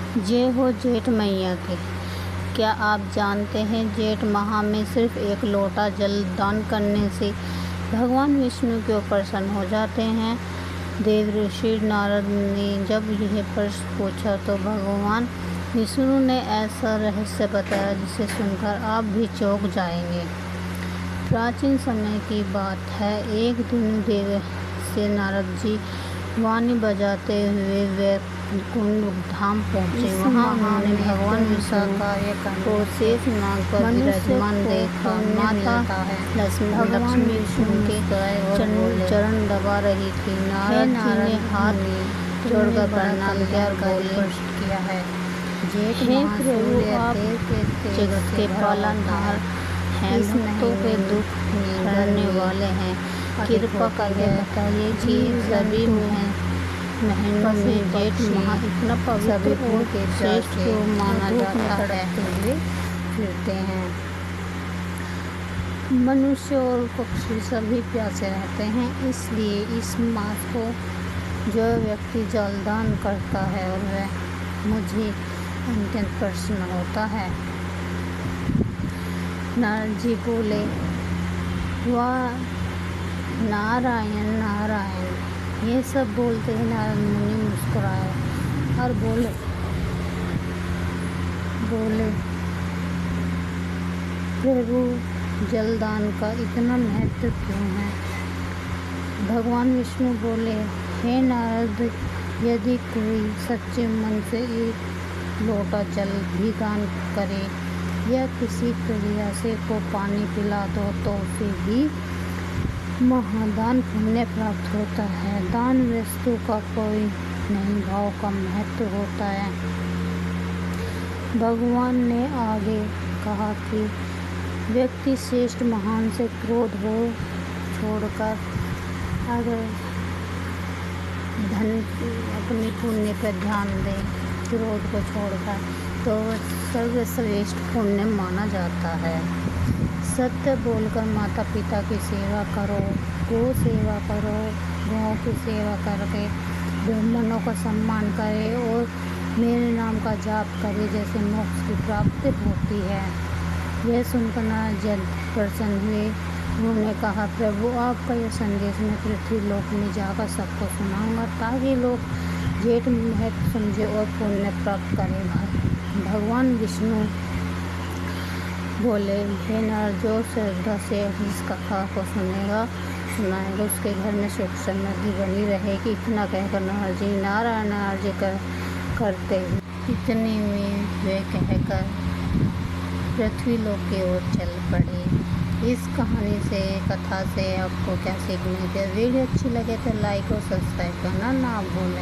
जय हो जेठ मैया के। क्या आप जानते हैं जेठ माह में सिर्फ एक लोटा जल दान करने से भगवान विष्णु के ऊपर प्रसन्न हो जाते हैं। देव ऋषि नारद ने जब यह प्रश्न पूछा तो भगवान विष्णु ने ऐसा रहस्य बताया जिसे सुनकर आप भी चौंक जाएंगे। प्राचीन समय की बात है, एक दिन देव से नारद जी वाणी बजाते हुए वैकुंठ धाम पहुँचे। वहाँ उन्होंने भगवान विष्णु को शेष नाग पर विराजमान देखा। माता लक्ष्मी विष्णु के चरण दबा रही थी। नारद जी ने हाथ जोड़कर प्रणाम किया और बोले, हे प्रभु, आप जगत के पालनहार हैं, भक्तों के दुख हरने वाले हैं। कृपा करके बताइए कि सभी महीनों में जेठ माह इतना पवित्र और श्रेष्ठ क्यों माना जाता है। फिरते हैं। मनुष्य और पक्षी सभी प्यासे रहते हैं, इसलिए इस मास को जो व्यक्ति जलदान करता है और वह मुझे अत्यंत प्रसन्न होता है। नारद जी बोले, वाह नारायण नारायण। ये सब बोलते ही नारद मुनि मुस्कुराए और बोले प्रभु, जलदान का इतना महत्व क्यों है। भगवान विष्णु बोले, हे नारद, यदि कोई सच्चे मन से एक लोटा जल भी दान करे या किसी प्यासे को पानी पिला दो तो उसे भी महादान पुण्य प्राप्त होता है। दान वस्तु का कोई नहीं, भाव का महत्व होता है। भगवान ने आगे कहा कि व्यक्ति श्रेष्ठ महान से क्रोध हो छोड़कर अगर धन अपने पुण्य पर ध्यान दे, क्रोध को छोड़कर, तो सर्वश्रेष्ठ पुण्य माना जाता है। सत्य बोलकर माता पिता की सेवा करो, गो सेवा करो, गाँव की सेवा करके ब्राह्मणों का सम्मान करे और मेरे नाम का जाप करे, जैसे मोक्ष की प्राप्ति होती है। यह सुनकर नारद जी प्रसन्न हुए। उन्होंने कहा, प्रभु, आपका यह संदेश मैं पृथ्वी लोक में जाकर सबको सुनाऊंगा ताकि लोग जेठ महत्व समझे और पुण्य प्राप्त करें। भगवान विष्णु बोले, हे नारद, जो श्रद्धा से इस कथा को सुनाएगा उसके घर में सुख समृद्धि बनी रहेगी। इतना कहकर नारद जी नारायण करते इतने में वे कहकर पृथ्वी लोक की ओर चल पड़े। इस कहानी से, कथा से आपको क्या सीखने की। वीडियो अच्छी लगे तो लाइक और सब्सक्राइब करना ना भूलें।